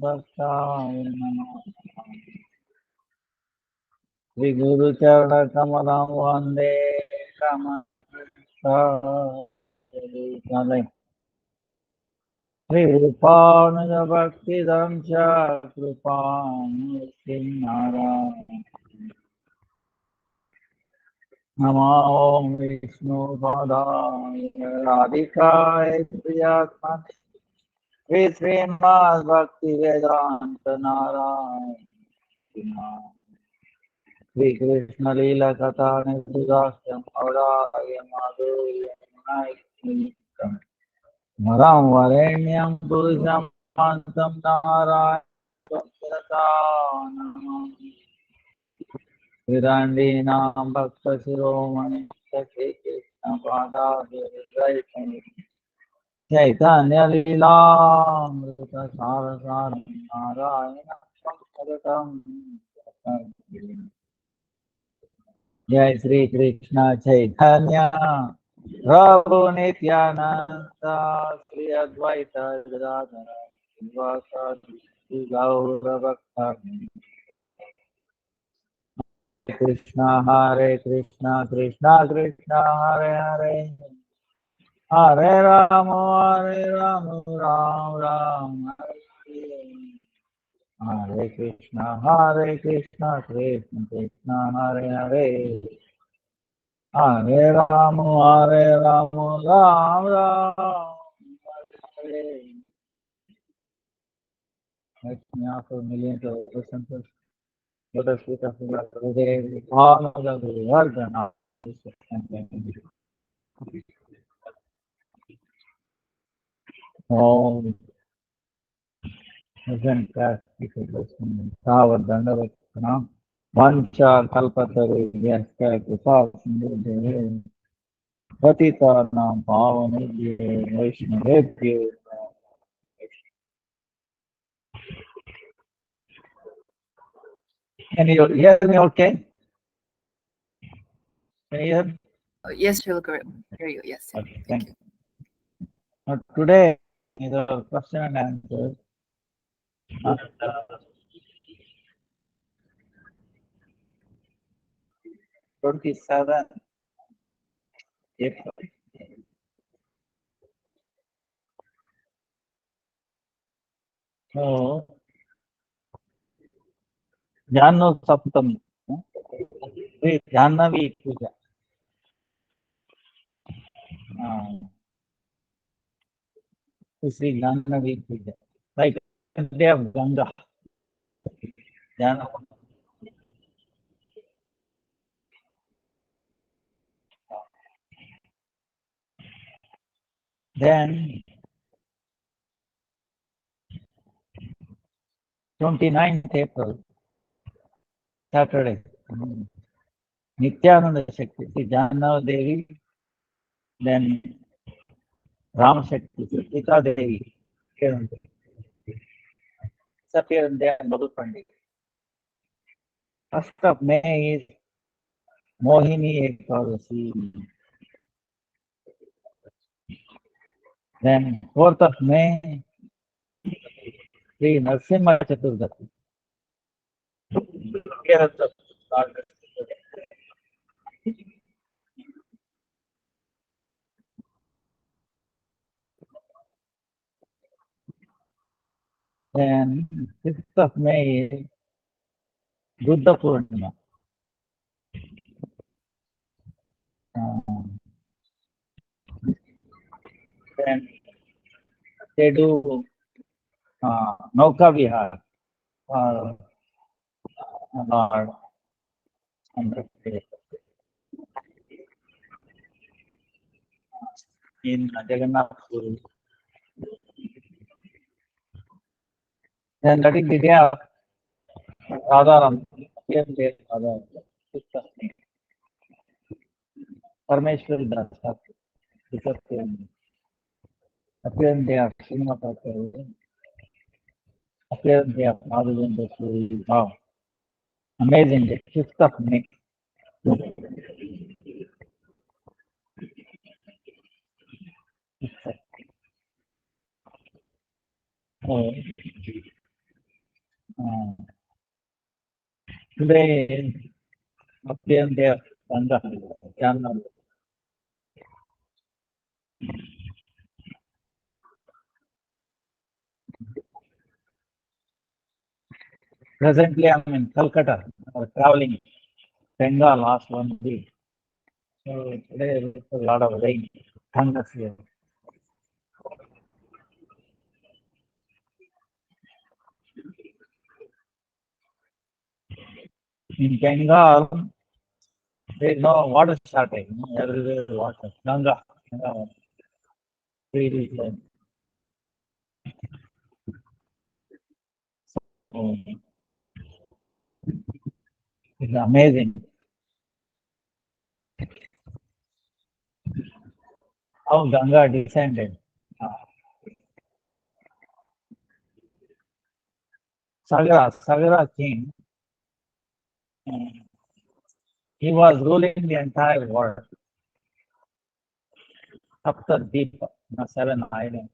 Bhaktaye Namo. Sri Guru Charana Kamalam Vande Kamalam. Sri Rupanaya Bhaktivedanta Dandi Maharaj. Namo Vishnu Padaya Radhikaya Priyatmane Sri Srimad Bhaktivedanta Narayana Sri Krishna Lila Katha Nidhasya Auraya Madhurya Naitam Maram Varenyam Purusham Pantam Narayana Virandinam Bhakta Shiromani Sakhi Krishna Pada Virajai Chaitanya Lilamrita Sarasaram Narayana Sankaratam Jai Sri Krishna Chaitanya Prabhu Nityananda Sri Advaita Gadadhara Srivasadi Gaura Bhakta Krishna Hare Krishna Krishna Krishna Hare Hare Hare Rama Ram Ram Hare Hare Krishna Krishna Krishna Hare Hare Hare Rama Ram Ram Hare. Let me offer millions of persons. Let us speak of the day. All of the world and all. All present class people listening. Tower Dandavatana. Vancha Kalpataru. Kripal Sindhu. Patitanam Pavanebhyo Vaishnavebhyo. Can you hear me okay? Can you hear me? Yes, we'll hear you. Yes. Okay, Thank you. Today is a question and answer. And, 27 April. So, Jhanu Saptami. Jahnavi Puja. Sri Jahnavi Puja. Like the day of Ganga. Then 29th April, Saturday. Nityananda Shakti, Sri Jahnavi Devi, then Ram Shakti, Sita Devi. Disappeared there in Madhu Pandit. 1st of May is Mohini Ekadasi. Then 4th of May, Sri Narsimha Chaturdasi. Then 6th of May is Buddha Purnima. Then they do Nauka Vihar for Lord in Jagannath Puri. Then that is the day of Radharam, Parmeshwari Das, appearance day of Srinivasa, appearance day of Bhaktivedanta Dandi. Wow, amazing day, 5th of May. Today, Bhaktivedanta Dandi Presently, I'm in Calcutta. I'm traveling Bengal last 1 week. So today, it's a lot of rain. Thunders here. In Bengal, there is no water shortage. Everywhere water. Ganga, really, it's amazing how Ganga descended. Sagara king, uh, he was ruling the entire world. Sapta Deepa, 7 islands.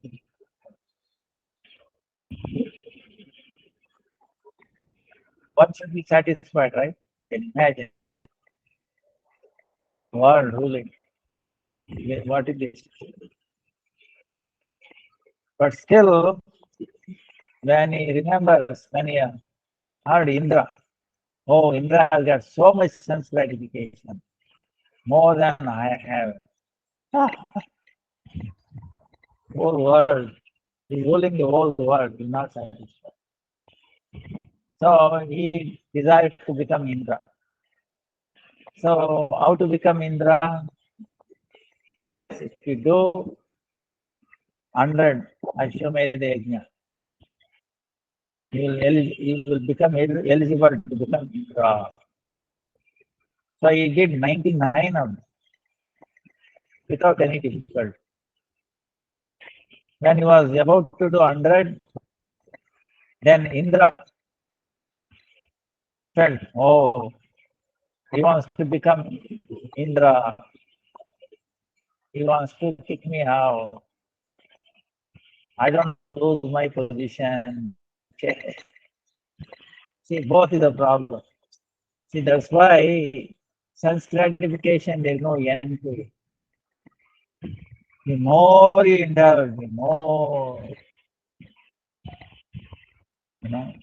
One should be satisfied, right? Can you imagine world ruling. What is this? But still, when he remembers, when he heard Indra, oh, Indra has got so much sense gratification, more than I have. Whole world, he's ruling the whole world, will not satisfy. So he desired to become Indra. So how to become Indra? If you do 100 Ashwamedha Yajna, you will become eligible to become Indra. So he did 99 of them without any difficulty. When he was about to do 100, then Indra felt, oh, he wants to become Indra. He wants to kick me out. I don't lose my position. Okay. See, both is a problem. See, that's why sense gratification, there's no end to it. The more you indulge, the more, you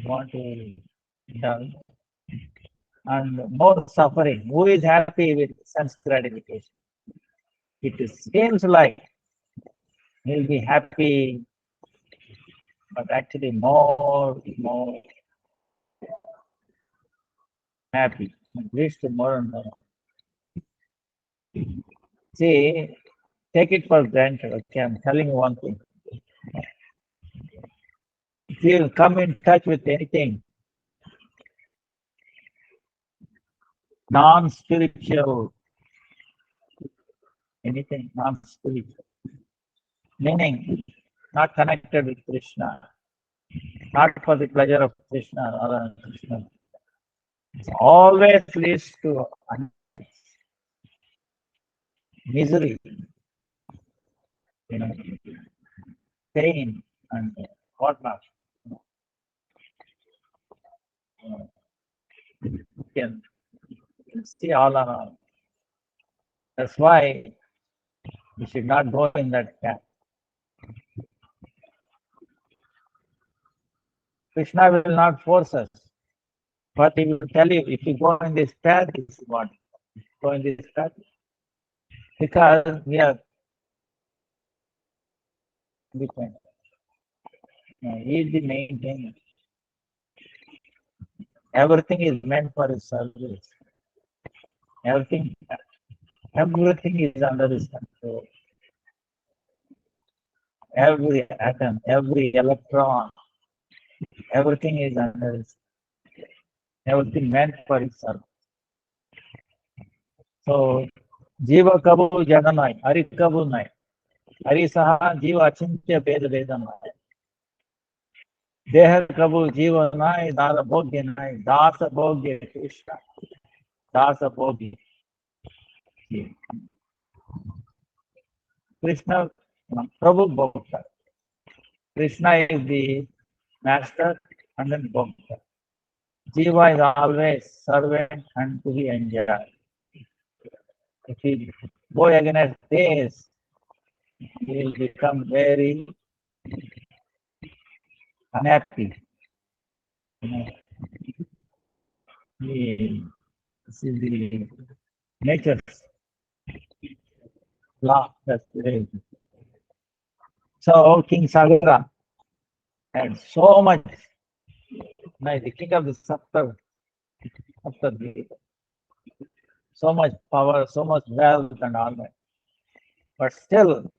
want to indulge, and more suffering. Who is happy with sense gratification? It seems like he'll be happy, but actually more happy. At least more and more. See, take it for granted. Okay, I'm telling you one thing. If you come in touch with anything non-spiritual, anything non-spiritual, meaning not connected with Krishna, not for the pleasure of Krishna or Krishna, it always leads to misery, you know, pain and whatnot. You can see all around. That's why we should not go in that path. Krishna will not force us, but he will tell you if you go in this path, this is what. Go in this path. Because we are different. He is the main thing. Everything is meant for his service. Everything, everything is under his control. Every atom, every electron, everything is under his, everything meant for his service. So, Jiva Kabu Jaganai, Hari Kabu Nai, Hari Saha Jiva Achintya Veda Veda Nai. Deha Kabu Jiva Nai, Dasa Bhogya Nai, Dasa Bhogya Krishna, Dasa Bhogya. Krishna, Prabhu Bhokta. Krishna is the master and then Bhokta. Jiva is always servant and to be enjoyed. If he go against this, he will become very unhappy. You know, this is the nature's law. That's the way. So King Sagara had so much, like the king of the Saptadvipa, so much power, so much wealth and all that. But still,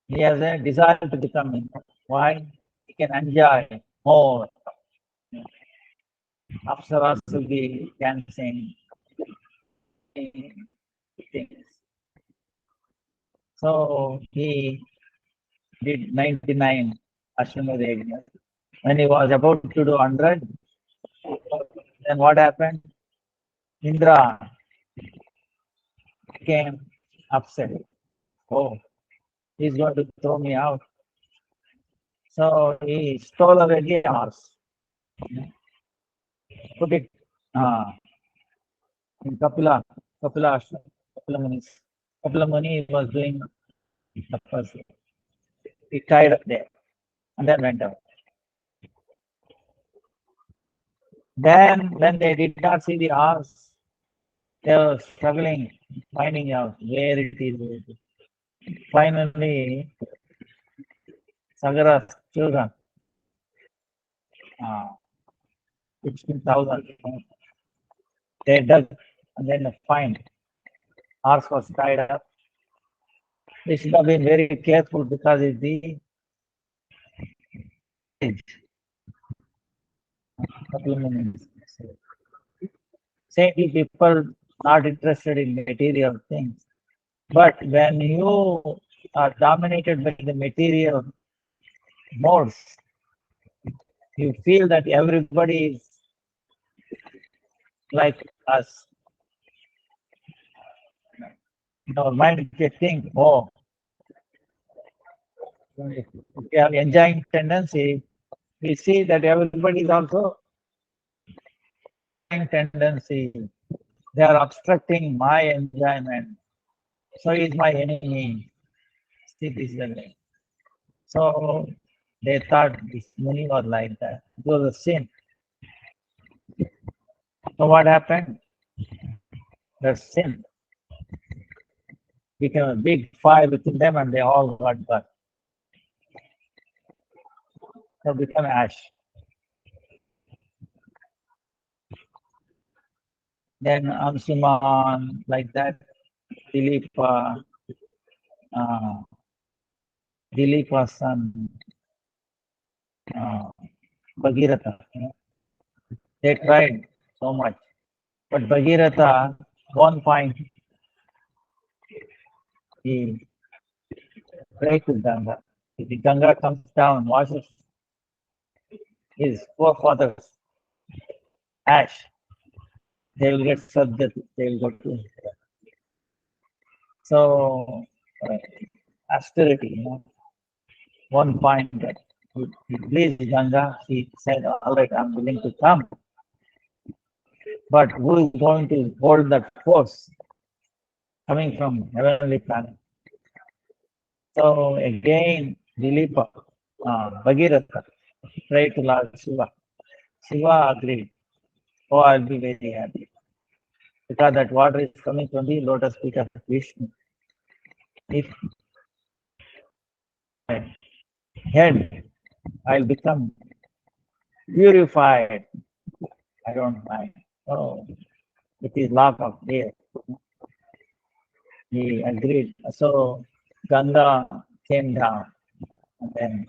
he has a desire to become him. Why? He can enjoy more. Apsaras will be dancing, things. So he did 99 Ashwamedha yajna. When he was about to do 100, then what happened? Indra became upset. Oh, he's going to throw me out. So he stole away the horse, put it in Kapila Ashram, Kapila Muni's. Kapila Muni was doing the first. He tied up there and then went out. Then, when they did not see the horse, they were struggling, finding out where it is. Finally, Sagara's children, uh, 16,000, they dug and then find horse was tied up. They should have been very careful because it's the supplements. Saintly people not interested in material things. But when you are dominated by the material modes, you feel that everybody is like us. In our mind, you think, oh, if we have enjoying tendency, we see that everybody is also tendency. They are obstructing my enjoyment. So he is my enemy. See, this is the way. So they thought this Muni was like that. It was a sin. So what happened? The sin became a big fire within them and they all got burnt. So become ash. Then Amsuman, like that, Dilipa, Dilipa's son, Bhagirath. They tried so much. But Bhagirath, one point, he prayed to Ganga. If the Ganga comes down, washes his forefathers' ash, they will get subject, they will go to. So, austerity, one point that he pleased Ganga, he said, all right, I'm willing to come. But who is going to hold that force coming from heavenly planet? So again, Dilipa, Bhagirath, prayed to Lord Shiva. Shiva agreed. Oh, I'll be very happy. Because that water is coming from the lotus feet of Vishnu. If my head, I'll become purified. I don't mind. Oh, it is lack of there. He agreed. So Ganga came down and then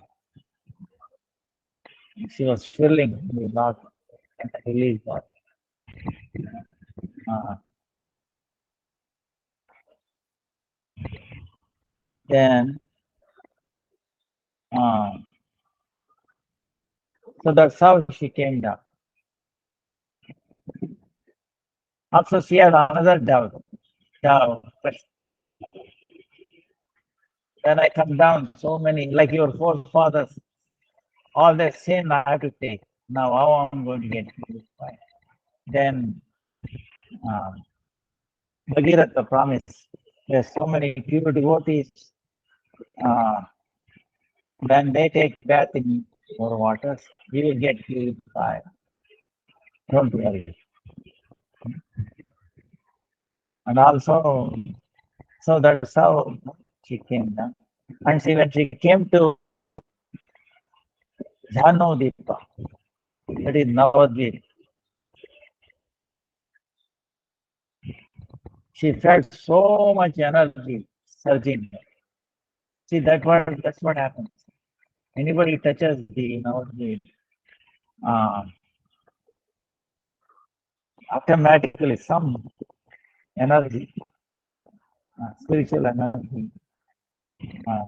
she was filling the lot and released that. Uh, then, uh, so that's how she came down. Also, she had another doubt. Then I come down, so many, like your forefathers, all their sin I have to take. Now how I'm going to get purified? Then Bhagirath promise. There's so many pure devotees. Uh, when they take bath in our waters, we will get purified. Don't worry. And also, so that's how she came down. And see, when she came to Jahnavi Devi, that is Navadvip, she felt so much energy surging. See, that's what happens. Anybody touches the Navadvip, uh, automatically some energy, spiritual energy. Uh,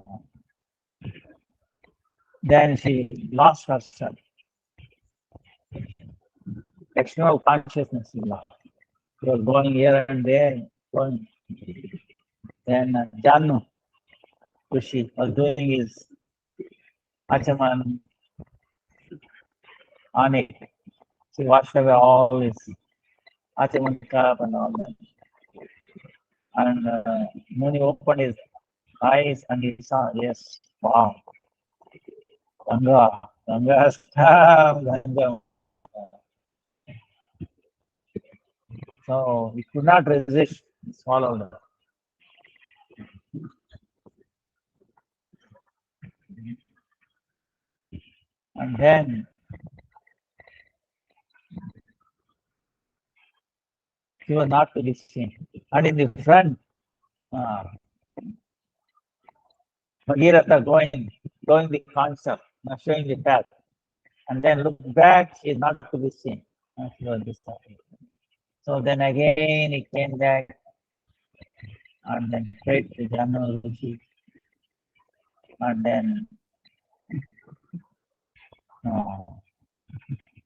then she lost herself. External consciousness she lost. She was going here and there, going. Then Janu Rishi was doing his Achaman on it. She washed away all his Achaman cup and all that. And Muni opened his eyes and he saw, yes, wow, Ganga stuff, Ganga. So he could not resist, he swallowed her. And then he was not to be seen. And in the front, Bhagirath going the concept, showing the path. And then look back, she is not to be seen. She was disturbed. So then again he came back and then prayed to Jahnavi, and then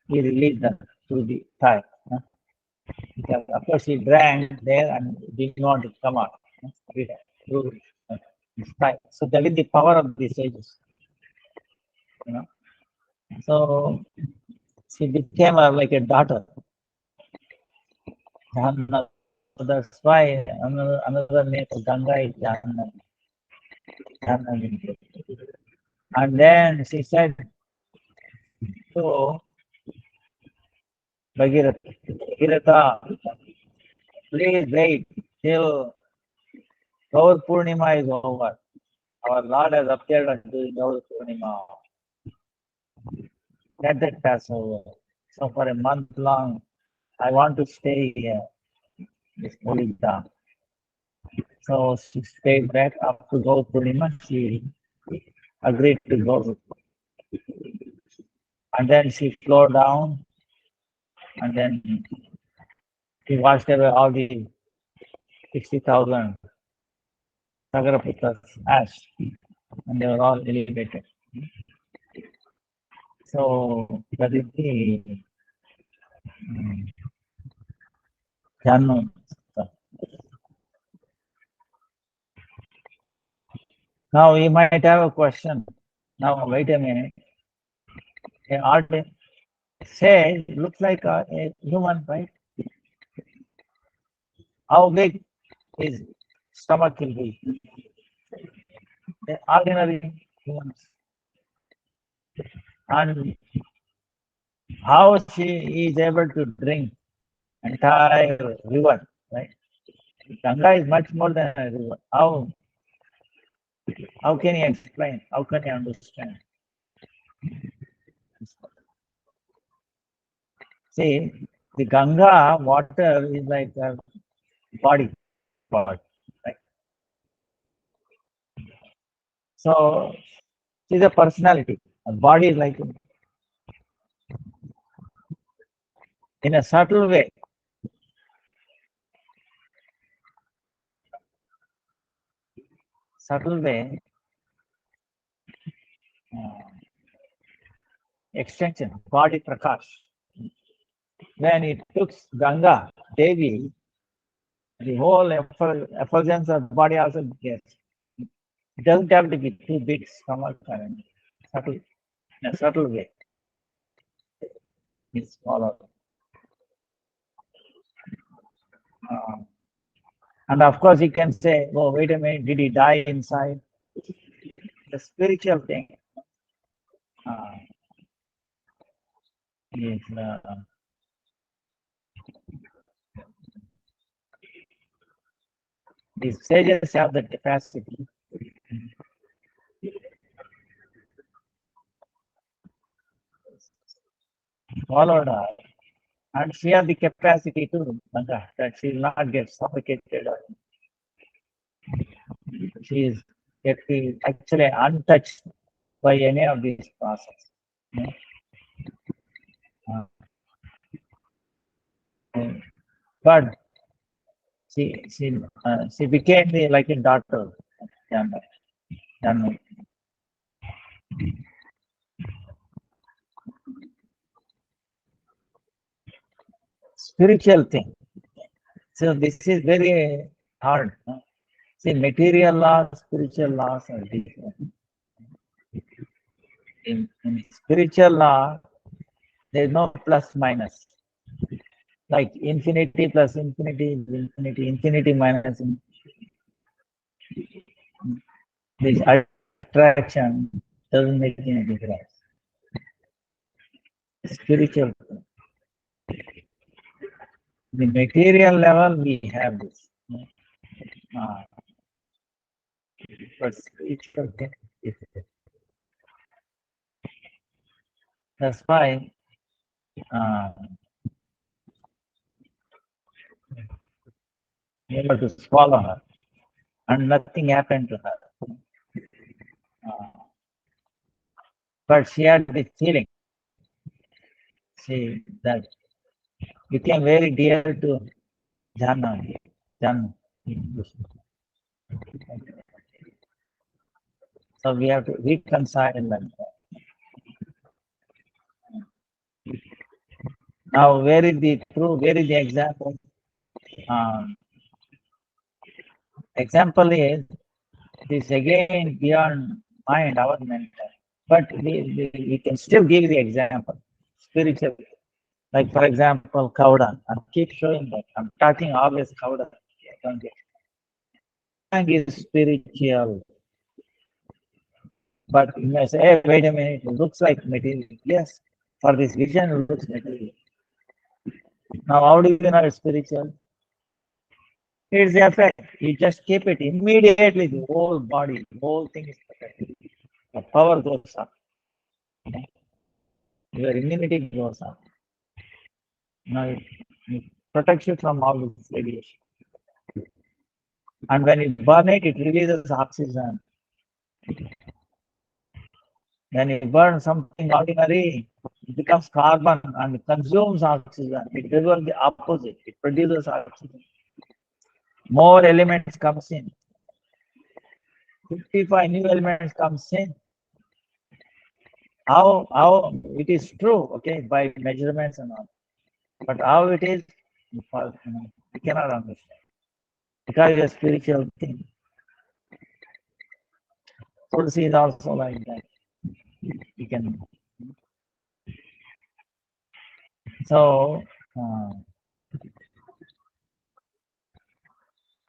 he released her to the thigh. Because of course he drank there and didn't want to come out. Through his thigh. So that is the power of the sages. You know. So she became like a daughter. Jahnavi. So that's why another name for Ganga is Jahnavi. And then she said to Bhagirath, please wait till Gaur Purnima is over. Our Lord has appeared unto Gaur Purnima. Let that pass over. So for a month long, I want to stay here, this holy Dham. So she stayed back up to Gaur Purnima. She agreed to go. And then she flowed down, and then she washed away all the 60,000 Sagaraputras ash, and they were all elevated. So that is the Janu. Now you might have a question. Now wait a minute. An art says looks like a human, right? How big his stomach will be? The ordinary humans. And how she is able to drink entire river, right? Ganga is much more than a river. How can you explain? How can you understand? See, the Ganga water is like a body, right? So she's a personality. A body is like in a subtle way, extension, body prakash. When it took Ganga, Devi, the whole effulgence of body also gets. It doesn't have to be too big, stomach, and subtle, in a subtle way. is followed. And of course, you can say, oh, wait a minute, did he die inside? The spiritual thing is these sages have the capacity followed her, and she has the capacity to that she will not get suffocated. She is actually untouched by any of these processes. But she became like a daughter. Jahnavi. Spiritual thing. So this is very hard. See, material laws, spiritual laws are different. In spiritual law, there is no plus minus. Like infinity plus infinity is infinity, infinity minus infinity. This attraction doesn't make any difference. Spiritual. The material level, we have this. But spiritual thing is different. That's why we have to swallow her, and nothing happened to her. But she had this feeling. She that became very dear to Jahnavi. So we have to reconcile them. Now, where is the true? Where is the example? Example is this again beyond mind, our mental. But we can still give the example, spiritual. Like for example, Kaudan. I keep showing that. I'm talking always Kaudan. Is spiritual. But you may say, hey, wait a minute, it looks like material. Yes, for this vision, it looks material. Now, how do you know it's spiritual? It's the effect. You just keep it immediately, the whole body, the whole thing is protected. The power goes up. Your immunity goes up. Now, it protects you from all this radiation. And when you burn it, it releases oxygen. When you burn something ordinary, it becomes carbon and consumes oxygen. It does the opposite. It produces oxygen. More elements comes in. 55 new elements comes in. How it is true, okay, by measurements and all. But how it is, we cannot understand. Because it's a spiritual thing. Tulsi is also like that. You can. So,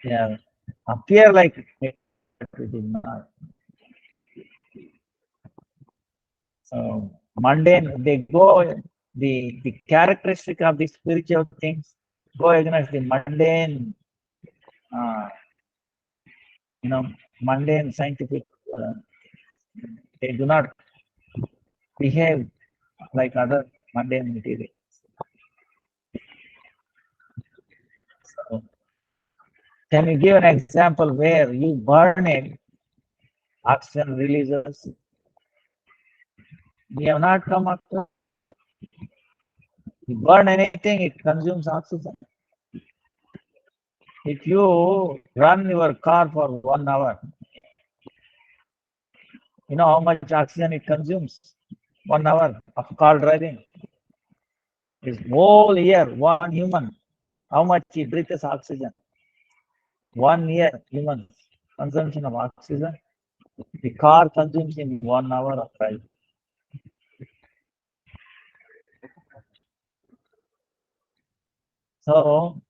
yeah, appear like it, but it is not. So, mundane, they go, the characteristic of the spiritual things go against the mundane, mundane scientific, they do not behave like other mundane material. So, can you give an example where you burn it, oxygen releases? We have not come up to. You burn anything, it consumes oxygen. If you run your car for 1 hour, you know how much oxygen it consumes? 1 hour of car driving. This whole year, one human, how much he breathes oxygen? 1 year, human consumption of oxygen. The car consumes in 1 hour of driving. So,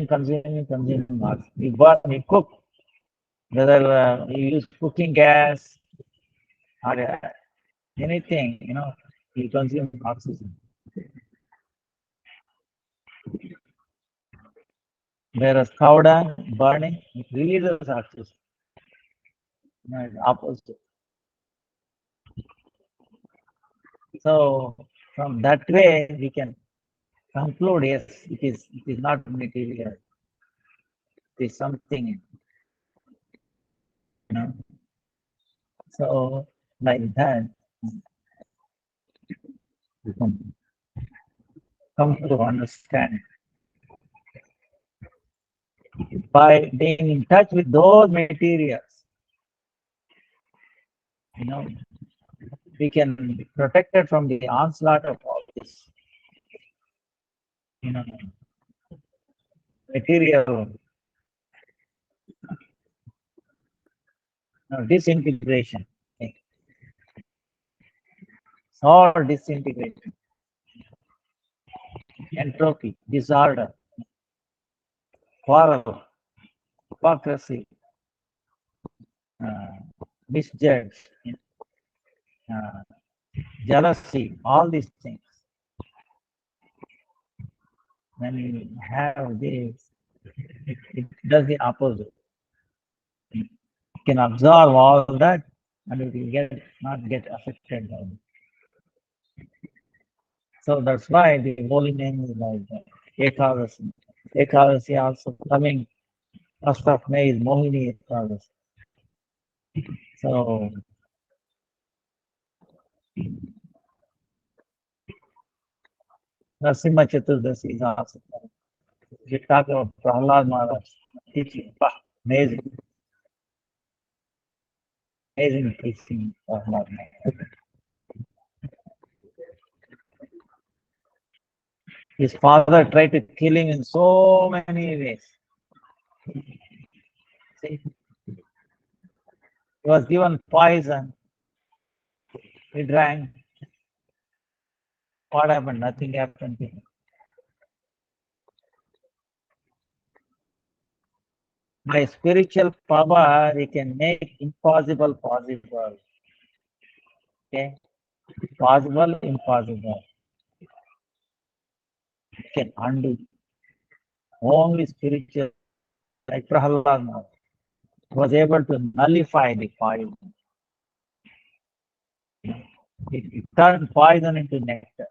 consuming marks. You burn, you cook, whether you use cooking gas or anything, you consume oxygen. Whereas cow dung burning, it releases oxygen. It's opposite. So from that way we can conclude, yes, it is not material. It is something, So like that, you can come to understand by being in touch with those materials. We can be protected from the onslaught of all this, material disintegration. Okay. All disintegration, entropy, disorder, quarrel, hypocrisy, misjudge, uh, jealousy, all these things. When you have this, it does the opposite. You can absorb all that and it will not get affected by it. So that's why the holy name is like Ekadasi. Ekadasi also coming 1st of May is Mohini Ekadasi. So Narasimha Chaturdasi is also coming. We talk about Prahlad Maharaj teaching. Amazing. Amazing teaching Prahlad Maharaj. His father tried to kill him in so many ways. See, he was given poison. He drank. What happened? Nothing happened to him. By spiritual power, he can make impossible possible. Okay? Possible, impossible. He can undo. Only spiritual, like Prahlad Maharaj, was able to nullify the poison. It turned poison into nectar.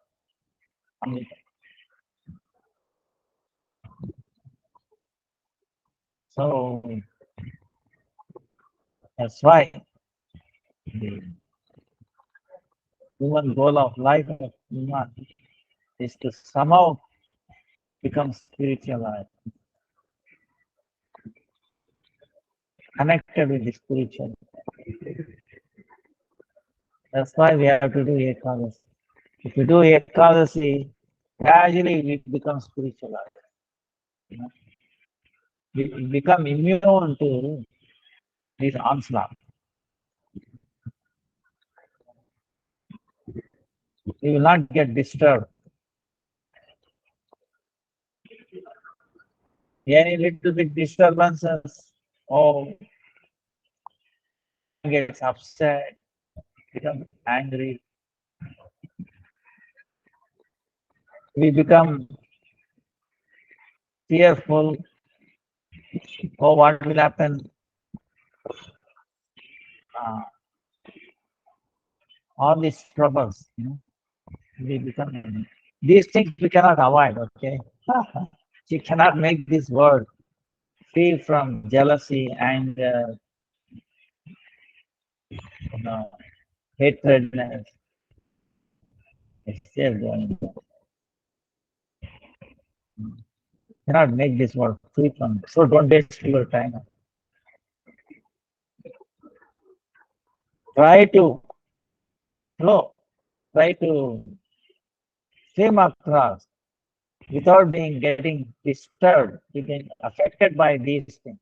So that's why the human goal of life of human is to somehow become spiritualized, connected with the spiritual. That's why we have to do Ekadasi. If you do Ekadasi, gradually we become spiritualized. We become immune to this onslaught. We will not get disturbed. Any little bit disturbances, gets upset, becomes angry. We become fearful. Oh, what will happen? All these troubles, we become. These things we cannot avoid. Okay, you cannot make this world free from jealousy, anger, hatredness. It's still going on. Cannot make this world free from it. So don't waste your time. Try to flow. Try to swim across without getting disturbed, getting affected by these things.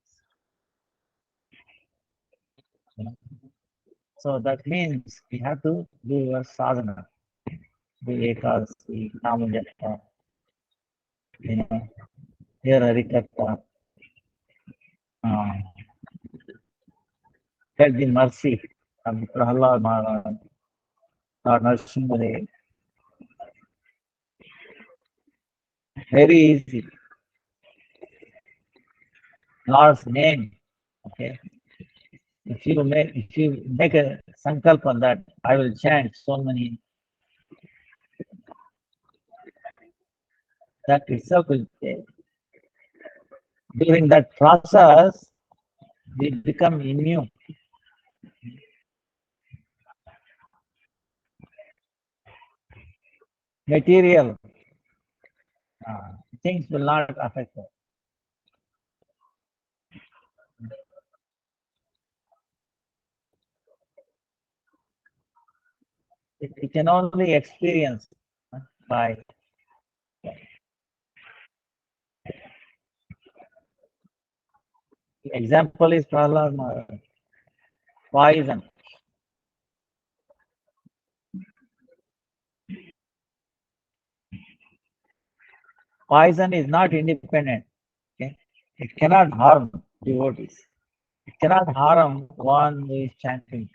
So that means we have to do a sadhana, the Ekadasi. Ekadasi, Namajapa, you know, here Harikatha, get the mercy of Prahlad Maharaj, or Narsimha. Very easy. Lord's name. Okay. If you make a sankalp on that, I will chant so many. That itself will change. During that process, we become immune. Material things will not affect us. It can only experience by example is Prahlad Maharaj. Poison. Poison is not independent. Okay? It cannot harm devotees. It cannot harm one who is chanting.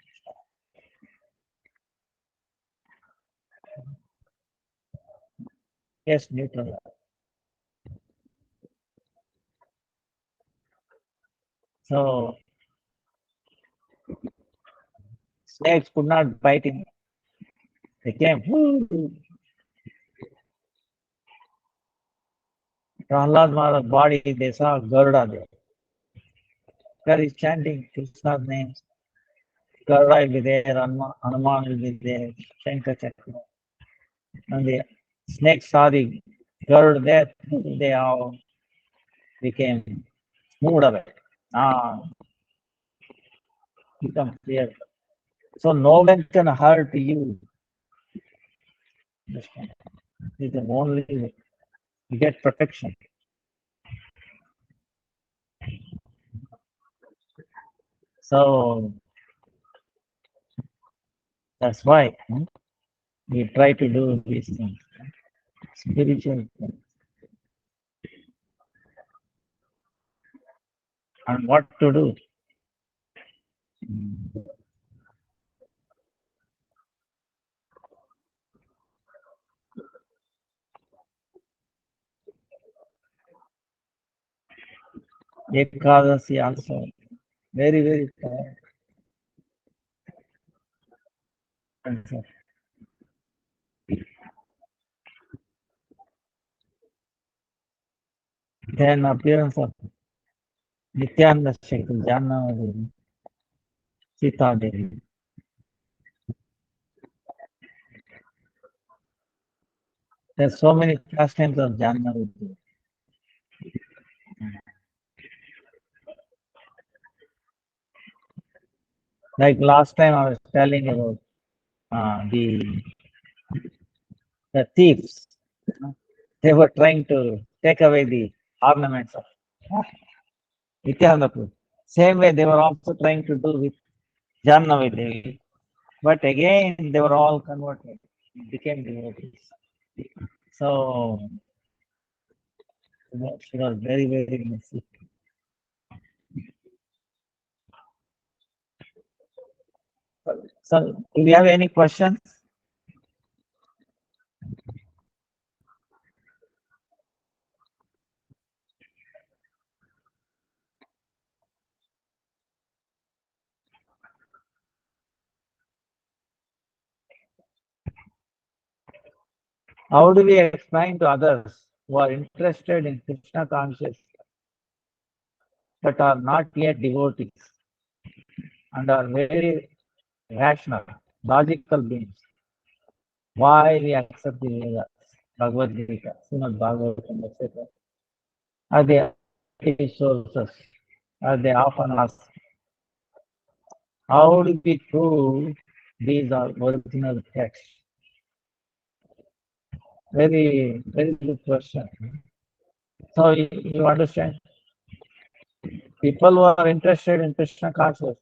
Yes, neutral. So snakes could not bite him. They came. Prahlad Maharaj's body, they saw Garuda there. God is chanting Krishna's names. Garuda will be there, Hanuman will be there, Shankar Chakra. And the snakes saw the Garuda there, they all became moved away. Become clear. So no one can hurt you. This is the only way. You get protection. So that's why we try to do these things. Spiritual things. And what to do? Ekadasi also. Very, very tired. Then appearance of Nityananda Shakti, Jahnavi Devi, Sita Devi. There's so many pastimes of Jahnavi Devi. Like last time I was telling about the thieves. They were trying to take away the ornaments of Nityananda Prabhu. Same way they were also trying to do with Jahnavi Devi. But again, they were all converted, became devotees. So she was very, very messy. So, do you have any questions? How do we explain to others who are interested in Krishna consciousness but are not yet devotees and are very rational, logical beings? Why we accept the Vedas, Bhagavad Gita, Srimad Bhagavatam, etc. Are they sources? Are they often asked? How do we prove these are original texts? Very, very good question. So you understand? People who are interested in Krishna consciousness,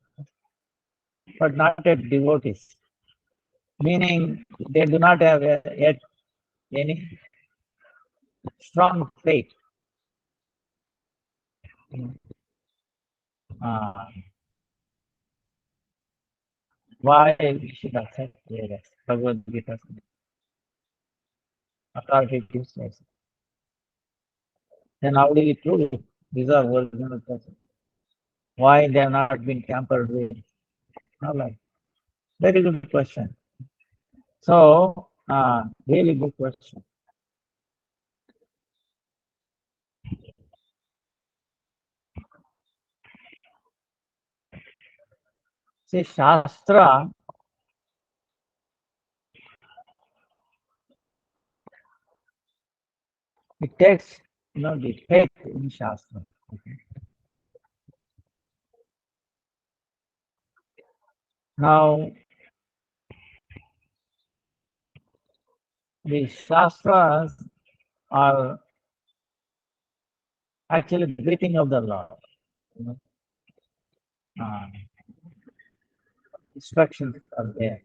but not yet devotees, meaning they do not have yet any strong faith. Uh, why we should accept Vedas, Bhagavad Gita, authoritative sources. Then how do we prove it? These are original persons. Why they have not been tampered with? Not like very good question. So, really good question. See, Shastra, it takes, the faith in Shastra. Okay. Now, the Shastras are actually the breathing of the Lord. You know, uh, instructions are there.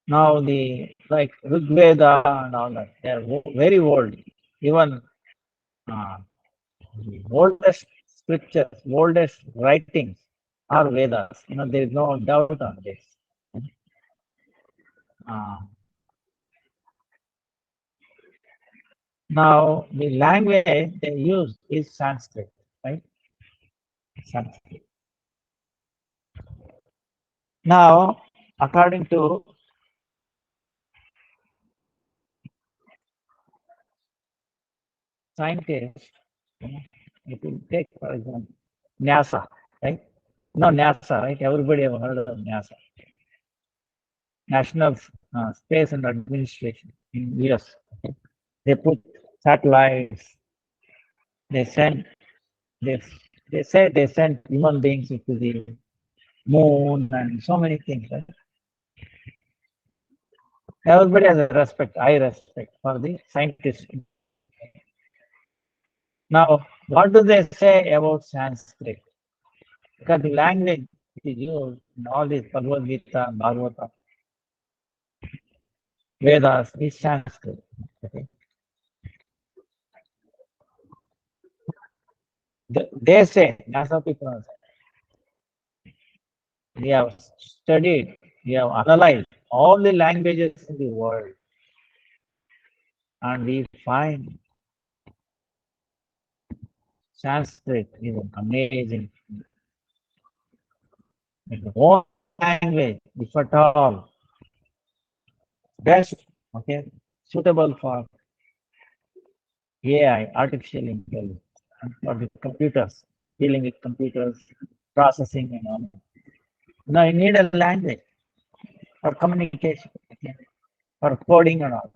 Now, the like Rig Veda and all that, they are very old. Even the oldest scriptures, oldest writings are Vedas. There is no doubt on this. Uh, Now, the language they use is Sanskrit, right? Sanskrit. Now, according to scientists, if you take, for example, NASA, right? No, NASA, right? Everybody have heard of NASA. National Space and Administration in US. They put satellites, they send, they, they say they send human beings into the moon and so many things, right? Everybody has a respect, I respect for the scientists. Now, what do they say about Sanskrit? Because the language is used in all these Bhagavad Gita, Bhagavata, Vedas is Sanskrit. Okay. They say, NASA people are saying, we have studied, we have analyzed all the languages in the world, and we find Sanskrit is an amazing, the whole language, if at all, best, okay, suitable for AI, artificial intelligence, and for the computers, dealing with computers, processing and all. Now you need a language for communication, okay, for coding and all.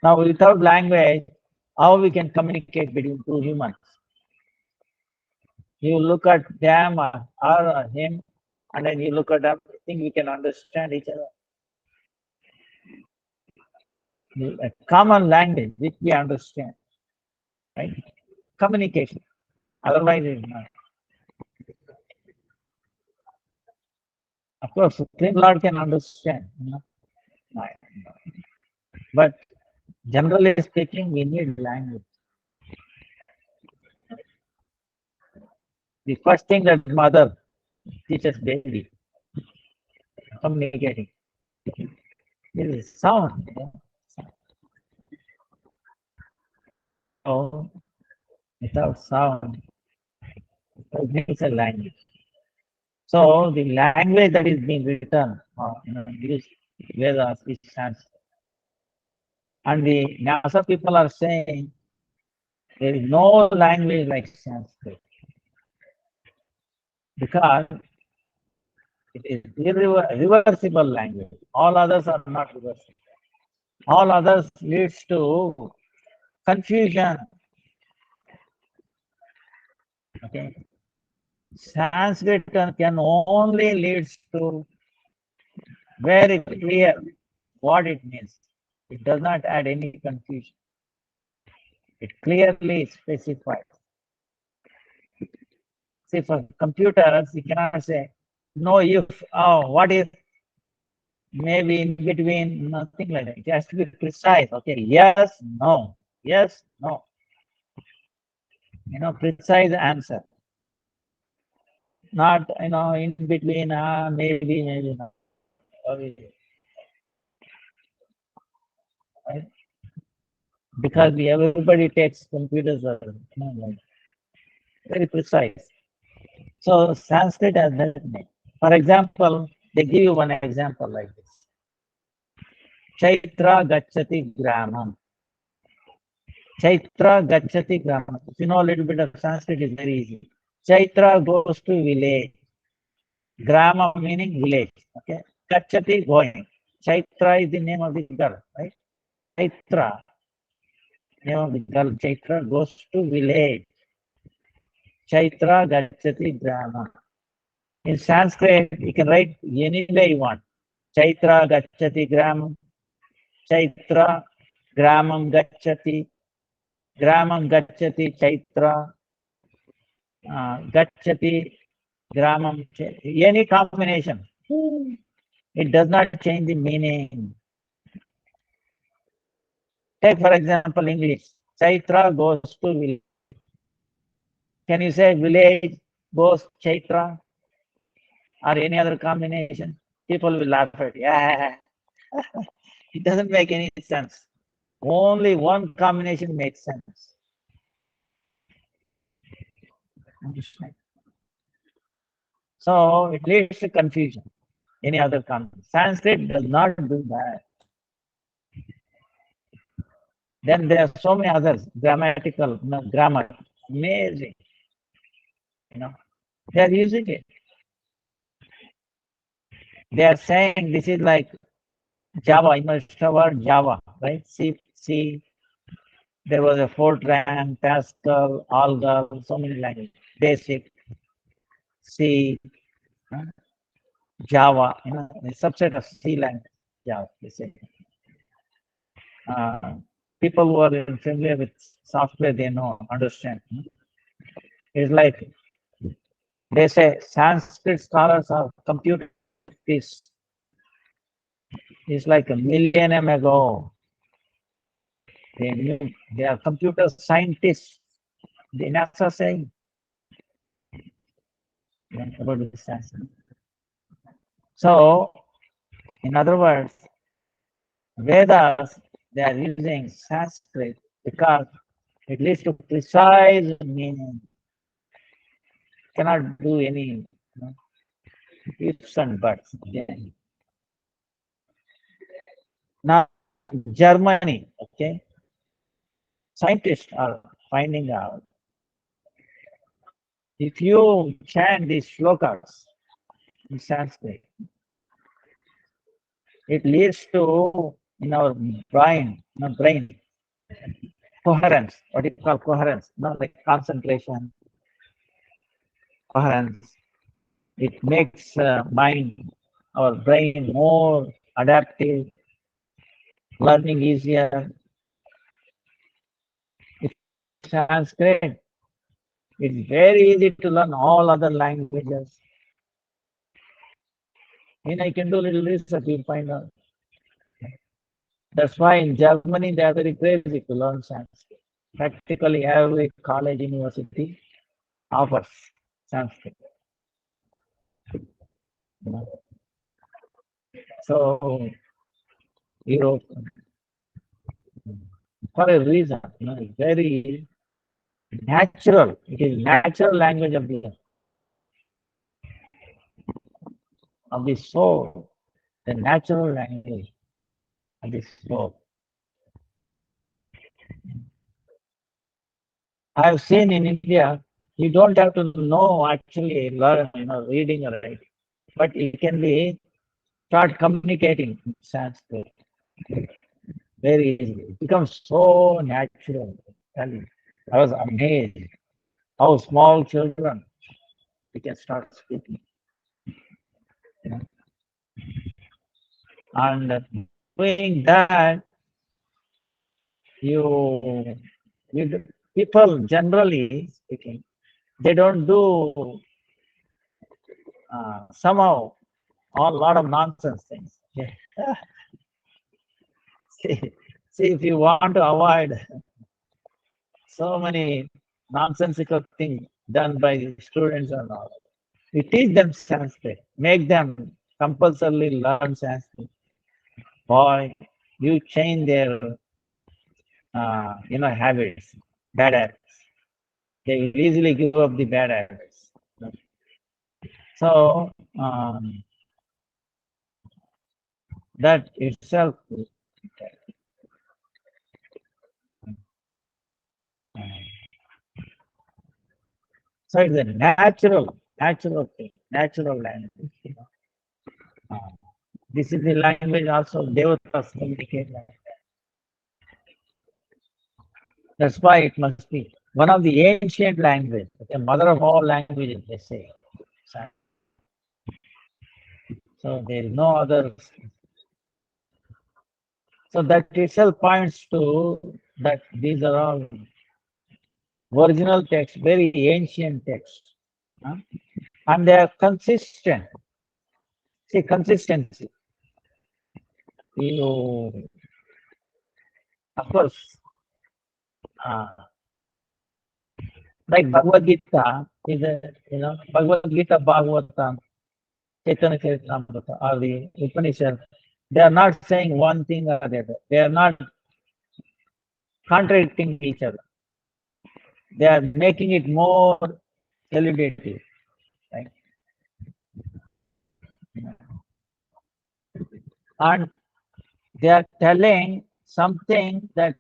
Now without language, how we can communicate between two humans? You look at them or him, and then you look at them, I think we can understand each other. A common language which we understand, right? Communication. Otherwise, it's not. Of course, Supreme Lord can understand, but generally speaking, we need language. The first thing that mother teaches baby, communicating, is sound. So without sound, it needs a language. So the language that is being written, used Vedas is Sanskrit. And the NASA people are saying there is no language like Sanskrit because it is irreversible language. All others are not reversible. All others leads to confusion. Okay. Sanskrit can only leads to very clear what it means. It does not add any confusion. It clearly specifies. See, for computers, you cannot say no if, oh, what if, maybe in between, nothing like that. It has to be precise. Okay, yes, no, yes, no. Precise answer. Not, in between, maybe, maybe not. Okay, right? Because everybody takes computers are, like very precise. So Sanskrit has that name. For example, they give you one example like this. Chaitra gachati gramam. Chaitra gachati gramam. If you know a little bit of Sanskrit, it's very easy. Chaitra goes to village. Grama meaning village. Okay. Gachati going. Chaitra is the name of the girl, right? Chaitra, name of the girl. Chaitra goes to village. Chaitra gachati grama. In Sanskrit, you can write any way you want. Chaitra gachati gramam. Chaitra gramam gachati. Gramam gachati chaitra. Gachati gramam. Any combination. It does not change the meaning. Take for example English. Chaitra goes to village. Can you say village goes Chaitra or any other combination? People will laugh at you. Yeah. It doesn't make any sense. Only one combination makes sense. Understand? So it leads to confusion. Any other combination. Sanskrit does not do that. Then there are so many others, grammatical, grammar, amazing. They are using it. They are saying this is like Java, word Java, right? C. There was a Fortran, Pascal, Algal, so many languages. Basic, C, Java, a subset of C language, Java, they say. People who are familiar with software, they know, understand. It's like they say Sanskrit scholars are computer scientists. It's like a millennium ago. They are computer scientists. The NASA saying about the Sanskrit. So, in other words, Vedas, they are using Sanskrit because it leads to precise meaning. Cannot do any ifs and buts. Now, Germany, okay, scientists are finding out if you chant these shlokas in Sanskrit, it leads to in our brain coherence. What you call coherence? Not like concentration, coherence. It makes mind, our brain more adaptive, learning easier. If Sanskrit, it's very easy to learn all other languages. I can do a little research, you'll find out. That's why in Germany they are very crazy to learn Sanskrit. Practically every college, university offers Sanskrit. So Europe, for a reason, it's very natural. It is natural language of the soul, the natural language of the soul. I've seen in India, you don't have to know actually learn, reading or writing, but you can start communicating in Sanskrit very easily. It becomes so natural. I was amazed how small children we can start speaking. And doing that, you people generally speaking, they don't do somehow a lot of nonsense things. Okay? See, if you want to avoid so many nonsensical things done by students and all, we teach them Sanskrit, make them compulsorily learn Sanskrit. Boy, you change their habits, bad habits. They will easily give up the bad habits. So that itself, so it's a natural thing, natural language. This is the language also devatas communicate like that. That's why it must be one of the ancient languages, the mother of all languages, they say. So there is no other. So that itself points to that these are all original texts, very ancient texts. And they are consistent. See, consistency. You, of course, like Bhagavad Gita is Bhagavad Gita, Bhagavatam, Chaitanya Charitamrita, or the Upanishad, they are not saying one thing or the other. They are not contradicting each other. They are making it more elucidative. Right? And they are telling something that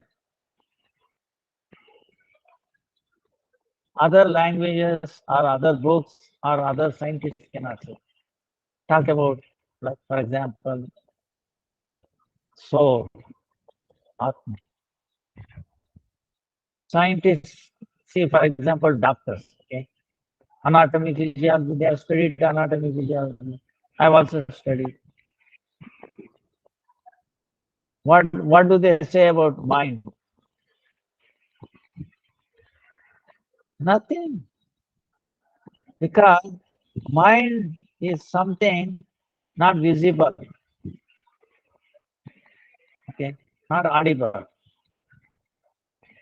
other languages or other books or other scientists cannot say. Talk about, like, for example, soul, Atma. Scientists, see, for example, doctors, okay? Anatomy, physiology, they have studied anatomy, physiology. I've also studied. What do they say about mind? Nothing. Because mind is something not visible, okay, not audible.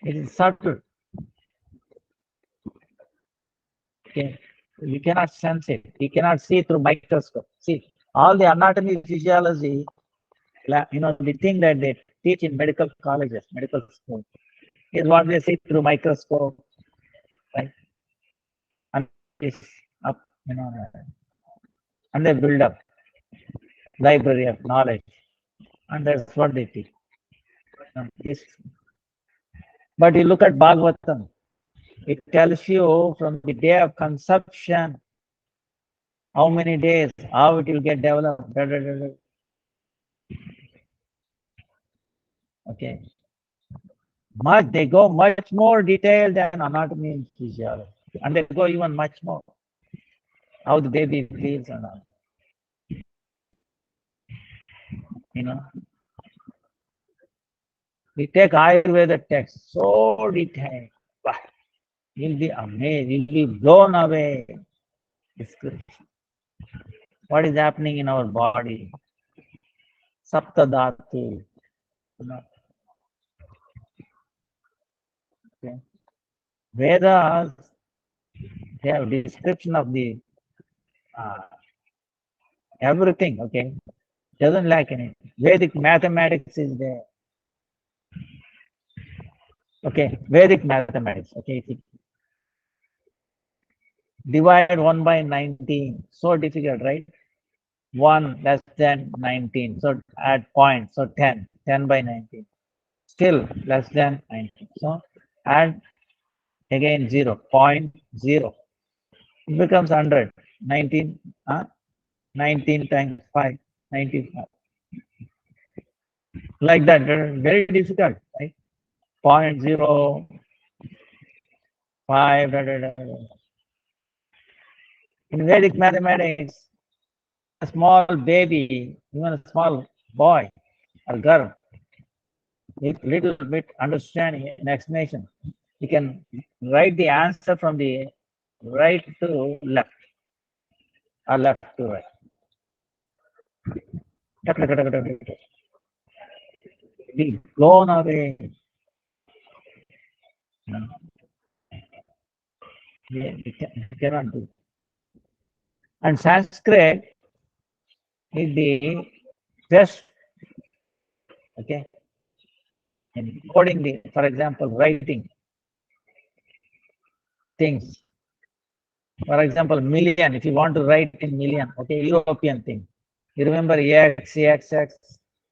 It is subtle. Okay, you cannot sense it. You cannot see through microscope. See, all the anatomy, physiology, the thing that they teach in medical colleges, medical school, is what they see through microscope, right? And it's up, and they build up library of knowledge, and that's what they teach. But you look at Bhagavatam, it tells you from the day of conception, how many days, how it will get developed. Okay. They go much more detailed than anatomy and physiology. And they go even much more. How the baby feels and all. We take Ayurveda text, so detailed. You'll be amazed, you'll be blown away. What is happening in our body? Saptadhatu. Okay. Vedas, they have description of the everything, okay? Doesn't lack anything. Vedic mathematics is there. Okay, Vedic mathematics, okay? Divide 1 by 19. So difficult, right? 1 less than 19. So add point. So 10. 10 by 19. Still less than 19. So add again 0. 0.0. It becomes 100. 19. 19 times 5. 95. Like that. Very difficult, right? 0.05. In Vedic mathematics, a small baby, even a small boy or girl, with little bit understanding and explanation, he can write the answer from the right to left or left to right. Be blown away. No, we cannot do. And Sanskrit is the best, okay, in coding the, for example, writing things. For example, million, if you want to write in million, okay, European thing. You remember X, X, X,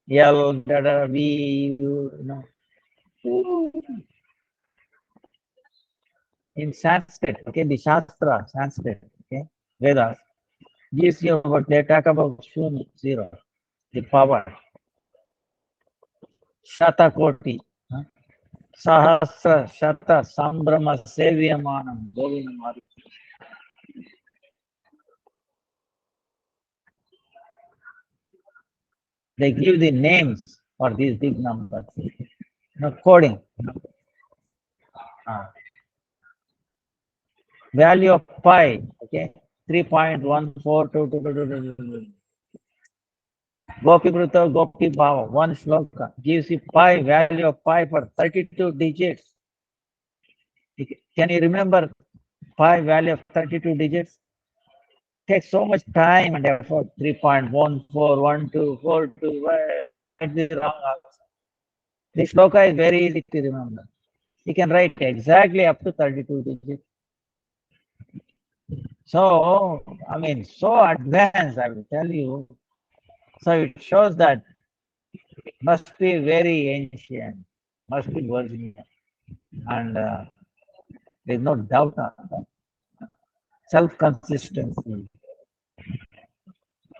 L, da, da, V, you know. In Sanskrit, okay, the Shastra, Sanskrit, okay, Vedas, gives you about, they talk about Shun, zero, the power, Shatakoti, huh? Sahasra, Shata, Sambrama, Sevyamanam, Govinam. They give the names for these big numbers, coding. Ah. Value of pi, okay, 3.1422. Gopi Bruta, Gopi Bhava, one sloka gives you pi, value of pi for 32 digits. Can you remember pi value of 32 digits? Takes so much time and effort. 3.141242. Write the wrong answer. This sloka is very easy to remember. You can write exactly up to 32 digits. So, I mean, so advanced, I will tell you. So it shows that it must be very ancient, must be virgin, and there's no doubt on that. Self-consistency,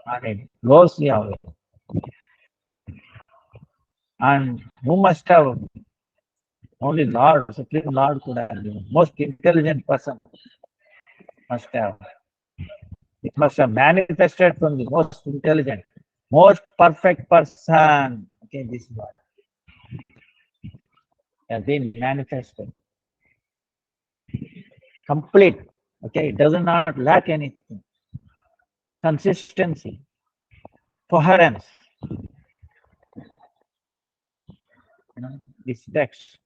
and it blows me away. And who must have, only Lord, Supreme Lord could have been, most intelligent person must have. It must have manifested from the most intelligent, most perfect person. Okay, this is what has been manifested. Complete. Okay, it does not lack anything. Consistency, coherence. This text.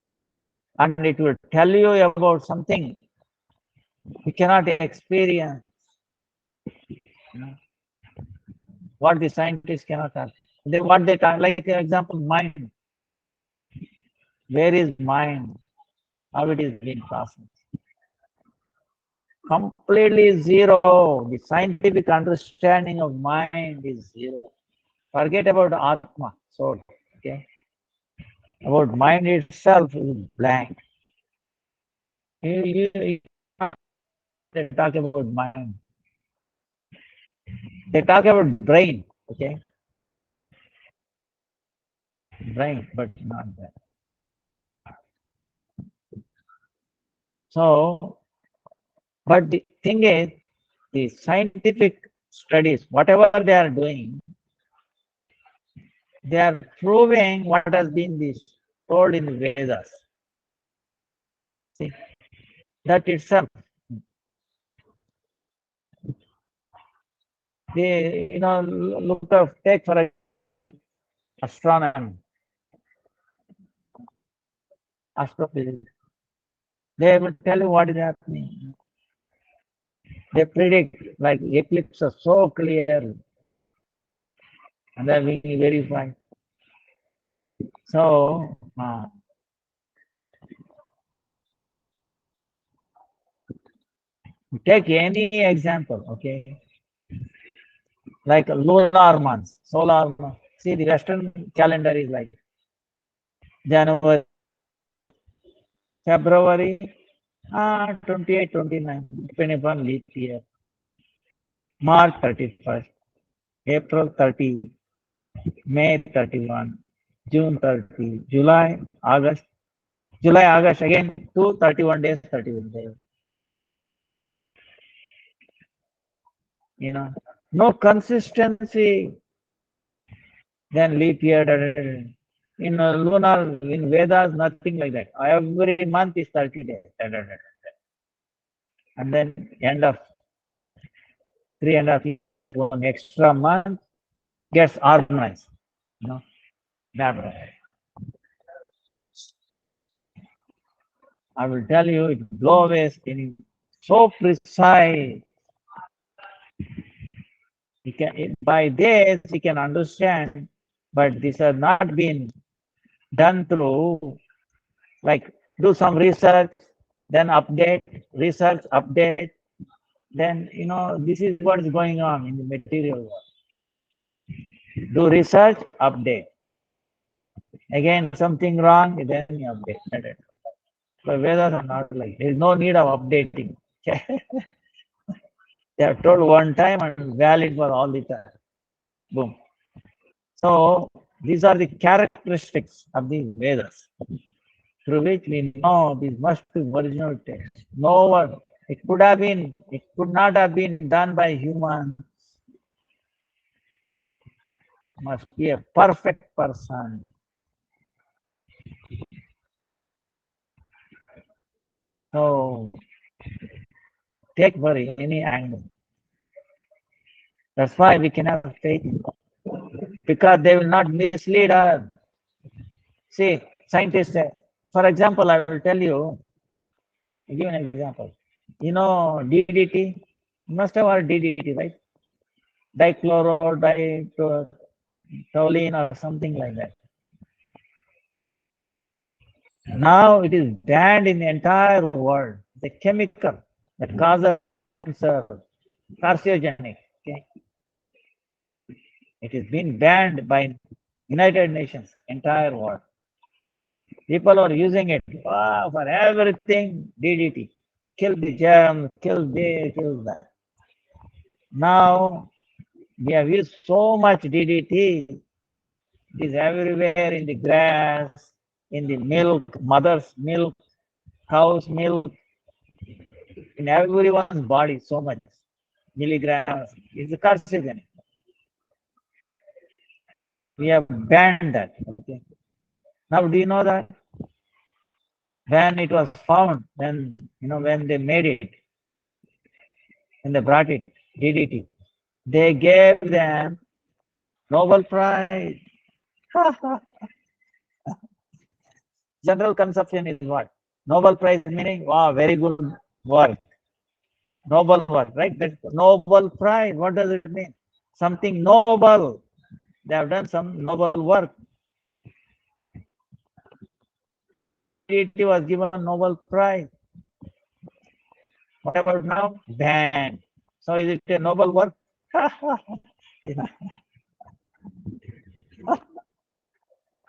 And it will tell you about something you cannot experience. What the scientists cannot have. What they talk, like example, mind. Where is mind? How it is being processed? Completely zero. The scientific understanding of mind is zero. Forget about Atma, soul. Okay. About mind itself is blank. They talk about mind. They talk about brain. Okay. Brain, but not that. So, but the thing is, the scientific studies, whatever they are doing, they are proving what has been this told in the Vedas. See, that itself, they, look up, take for astronomy, astrophysics. They will tell you what is happening. They predict like eclipses so clear, and then we verify. So, take any example, okay? Like lunar months, solar months. See, the Western calendar is like January, February, 28, 29, depending upon leap year. March 31st, April 30, May 31, June 30, July, August. July, August again, 31 days, 31 days. No consistency. Then leap year. In lunar, in Vedas, nothing like that. Every month is 30 days. and then end of 3.5 years, 1 extra month gets organized. You know, that I will tell you, it blows in so precise. By this, you can understand, but these have not been done through, like, do some research, then update, research, update. Then, this is what is going on in the material world. Do research, update. Again, something wrong, then you update. But Vedas are not like, there is no need of updating. They are told one time and valid for all the time. Boom. So these are the characteristics of the Vedas, through which we know this must be original text. No one, it could not have been done by humans. Must be a perfect person. So take for any angle. That's why we can have faith, because they will not mislead us. See, scientists say, for example, I will tell you, give an example. DDT, you must have heard DDT, right? Dichloro, toluene or something like that. Now it is banned in the entire world. The chemical that causes carcinogenic. Okay? It is being banned by United Nations, entire world. People are using it for everything. DDT, kill the germs, kill this, kill that. Now we have used so much DDT. It is everywhere in the grass, in the milk, mother's milk, cow's milk, in everyone's body, so much milligrams. It's a carcinogen. We have banned that. Okay. Now, do you know that when it was found, when they made it, when they brought it, DDT, they gave them Nobel Prize. General consumption is what? Nobel Prize meaning, wow, very good work. Noble work, right? That's Nobel Prize. What does it mean? Something noble. They have done some noble work. It was given Nobel Prize. What about now? Banned. So is it a noble work?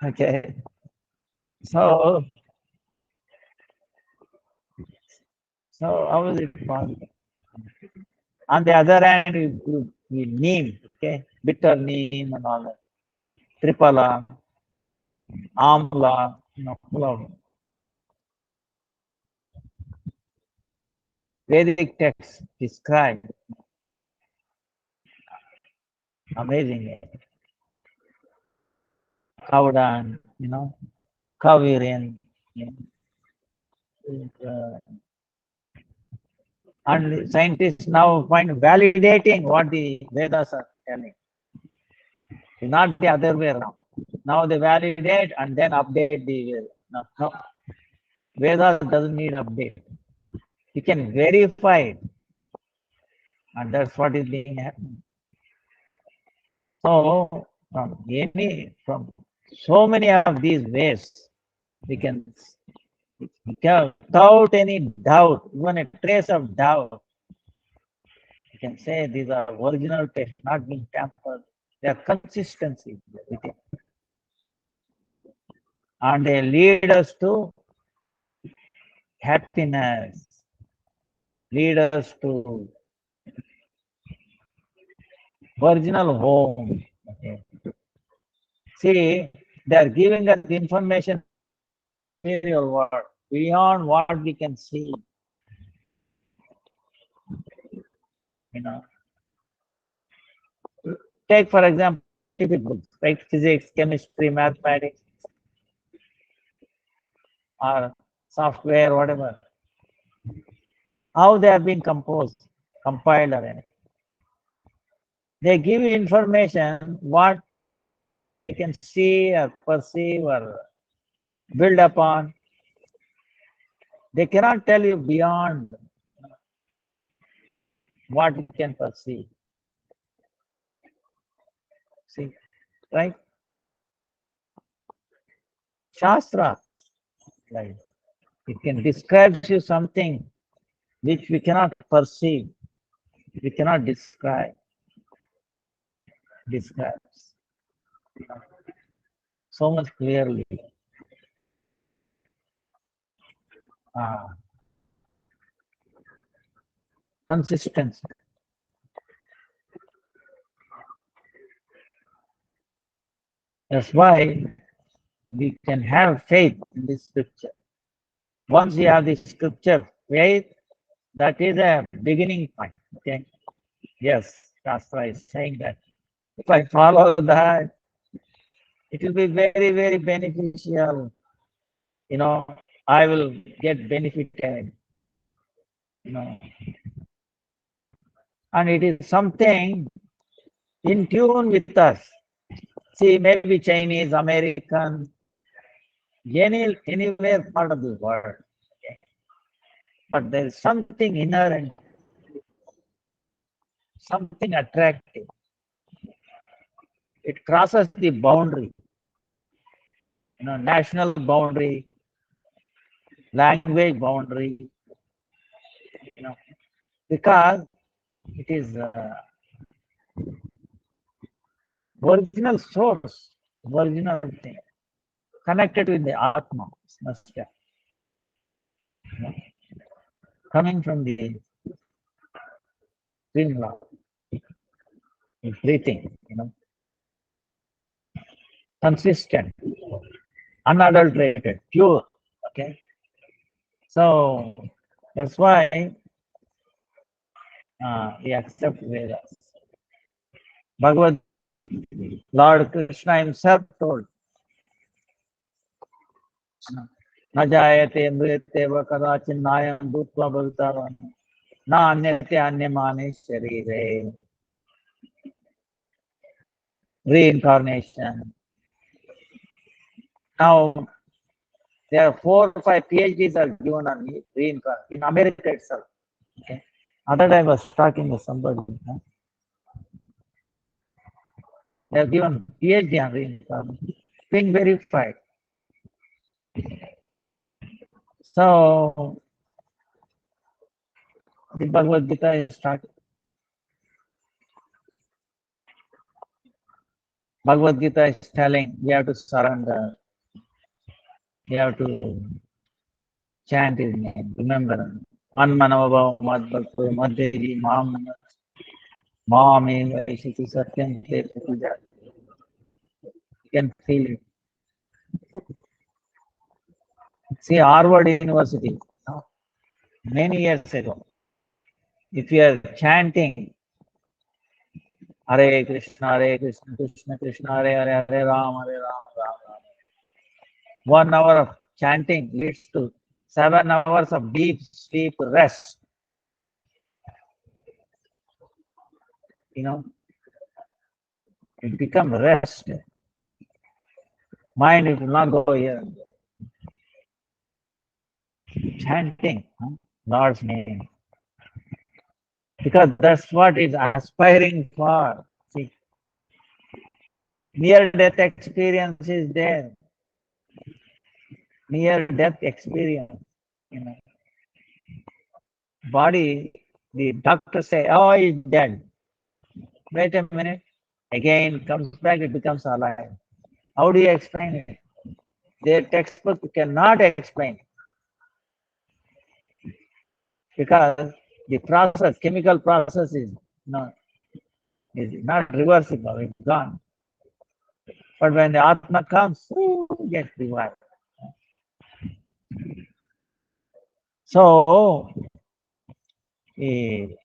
Okay. So how is it possible? On the other hand, we neem, okay, bitter neem and all that. Tripala, amla, full of Vedic texts describe amazing. Cowdan, cow urine, and scientists now find validating what the Vedas are telling. It's not the other way around. Now they validate and then update the Vedas. No. Vedas doesn't need update. You can verify it, and that's what is being happening. So from so many of these ways, we can, without any doubt, even a trace of doubt, you can say these are original texts, not being tampered. They are consistency with it. And they lead us to happiness, lead us to original home. Okay. See, they are giving us the information material world beyond what we can see. Take for example, scientific books, right? Physics, chemistry, mathematics, or software, whatever. how they have been composed, compiled or anything. They give you information what you can see or perceive or build upon. They cannot tell you beyond what you can perceive. See, right? Shastra, right? It can describe you something which we cannot perceive, we cannot describes so much clearly. Uh, Consistency. That's why we can have faith in this scripture. Once you have the scripture faith, that is a beginning point. Okay. Yes, Shastra is saying that if I follow that, it will be very, very beneficial. You know, I will get benefited. You know, and it is something in tune with us. See, maybe Chinese, American, anywhere part of the world. Okay. But there is something inherent, something attractive. It crosses the boundary, national boundary, language boundary, you know, because it is original source, original thing, connected with the Atma, Snastya, you know, coming from the dream law, breathing, consistent, unadulterated, pure. Okay, so that's why we accept Vedas. Bhagavad Lord Krishna himself told, न जायते मृत्यते व कदाचित् नायं भूत्वा भविता न अन्यते अन्यमाने शरीरे. Reincarnation. Now there are 4 or 5 PhDs are given on reincarnation in America itself. Okay. Other day I was talking with somebody. They have given PhD on reincarnation, being verified. So the Bhagavad Gita is started. Bhagavad Gita is telling we have to surrender, we have to chant his name, remember. Anmanavabhav madbhakto madhyaji mam mame vaishiti satyam te puja. You can feel it. See, Harvard University, many years ago, if you are chanting Hare Krishna, Krishna Krishna, Hare Ram, Hare Ram, Ram Ram, 1 hour of chanting leads to 7 hours of deep sleep rest. It becomes rest. Mind, it will not go here. Chanting Lord's name. Because that's what it's aspiring for. See, near death experience is there. Near death experience. Body, the doctor say, oh, he's dead. Wait a minute. Again comes back, it becomes alive. How do you explain it? Their textbook cannot explain it. Because the process, chemical process is not reversible, it's gone. But when the Atma comes, it gets revived. So, see,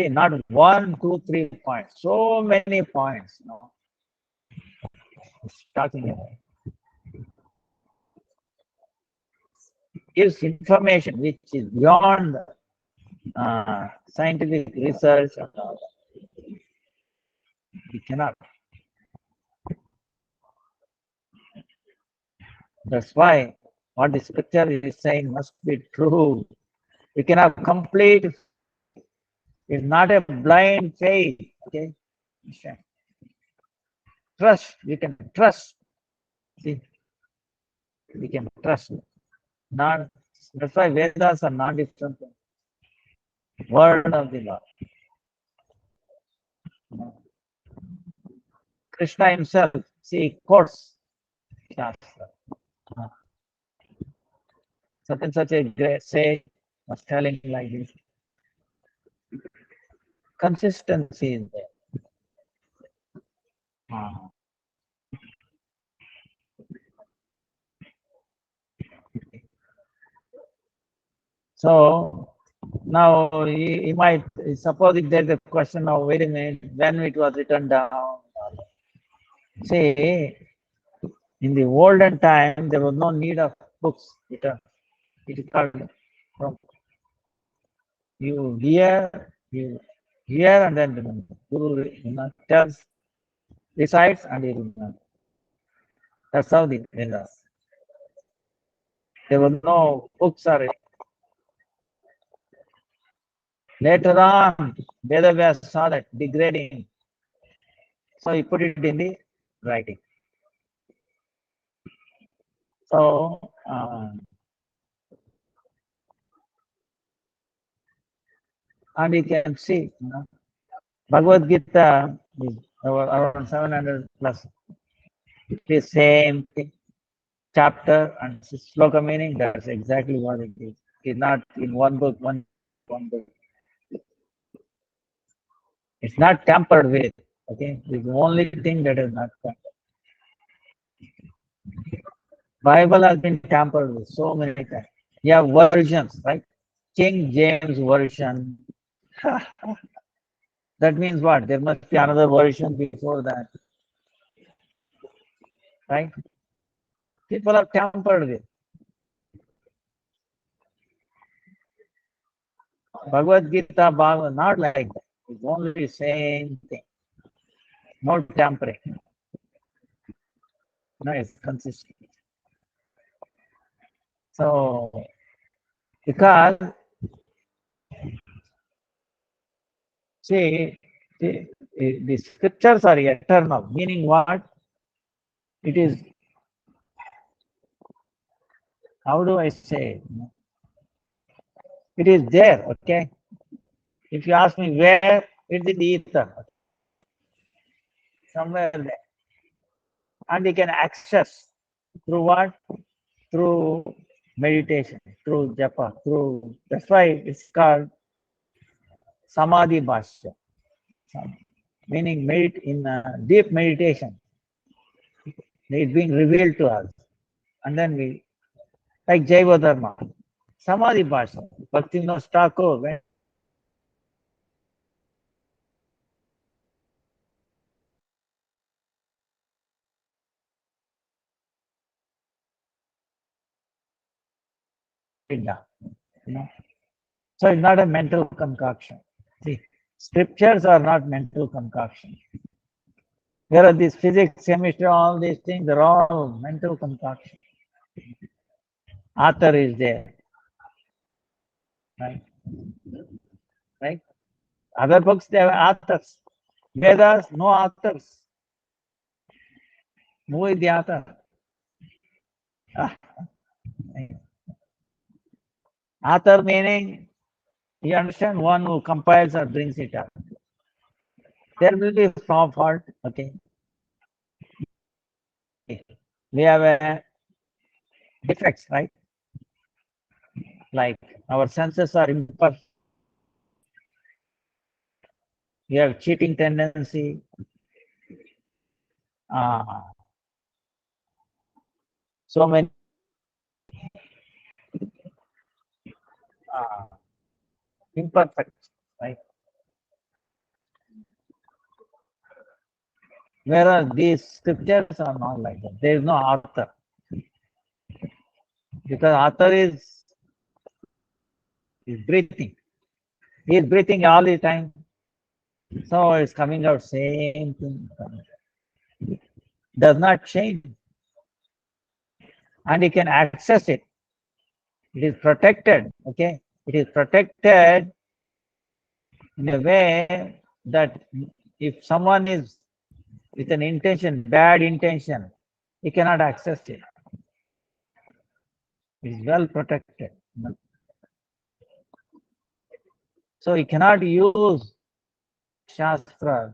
not 1, 2, 3 points, so many points. It's talking about. gives information which is beyond scientific research and all that. We cannot. That's why what the scripture is saying must be true. We can have complete. It's not a blind faith. Okay, trust. We can trust. See, we can trust. Not. That's why Vedas are not different. Word of the Lord. Krishna himself, see, quotes Shastra. Such a great sage was telling like this. Consistency is there. So now he might suppose if there's a question of wait a minute, when it was written down. See, in the olden time there was no need of books written. It is called from you hear and then remember. Guru tells, recites and you remember. That's how the Vedas. There were no books or later on, Vedavyas saw that degrading. So he put it in the writing. So and you can see, Bhagavad Gita is around 700 plus. It is same thing. Chapter and sloka meaning, that's exactly what it is. It's not in one book, one book. It's not tampered with. Okay, it's the only thing that is not tampered. Bible has been tampered with so many times. You have versions, right? King James version. That means what? There must be another version before that, right? People have tampered with. Bhagavad Gita, Bhagavad, not like that. It's only the same thing. No tampering. No, it's consistent. So, because, see, the scriptures are eternal, meaning what? It is, how do I say? It is there, okay? If you ask me where, it's in the ether. Somewhere there. And we can access through what? Through meditation, through japa, through, that's why it's called samadhi bhashya, meaning in deep meditation. It's being revealed to us. And then we, like Jaiva Dharma, samadhi bhashya, Bhaktivedanta Thakur went down, So it's not a mental concoction. See, scriptures are not mental concoction. Whereas this physics, chemistry, all these things are all mental concoction. Author is there. Right? Right? Other books, they have authors. Vedas, no authors. Who is the author? Author meaning, you understand, one who compiles or brings it up. There will be some fault, okay. We have a defects, right? Like our senses are imperfect. We have cheating tendency. So many imperfect, right? Whereas these scriptures are not like that. There is no author. Because author is He's breathing. He is breathing all the time. So it's coming out same thing. Does not change. And he can access it. It is protected. Okay. It is protected in a way that if someone is with an intention, bad intention, he cannot access it. It is well protected. So he cannot use Shastra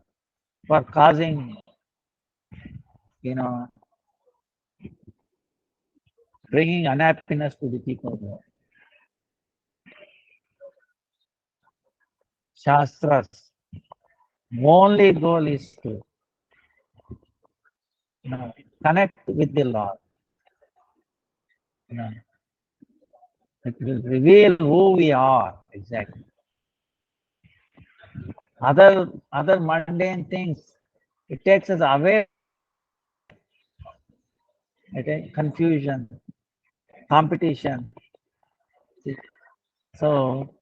for causing, bringing unhappiness to the people. Shastra's only goal is to connect with the Lord. It will reveal who we are exactly. Other mundane things, it takes us away. Okay? Confusion, competition. So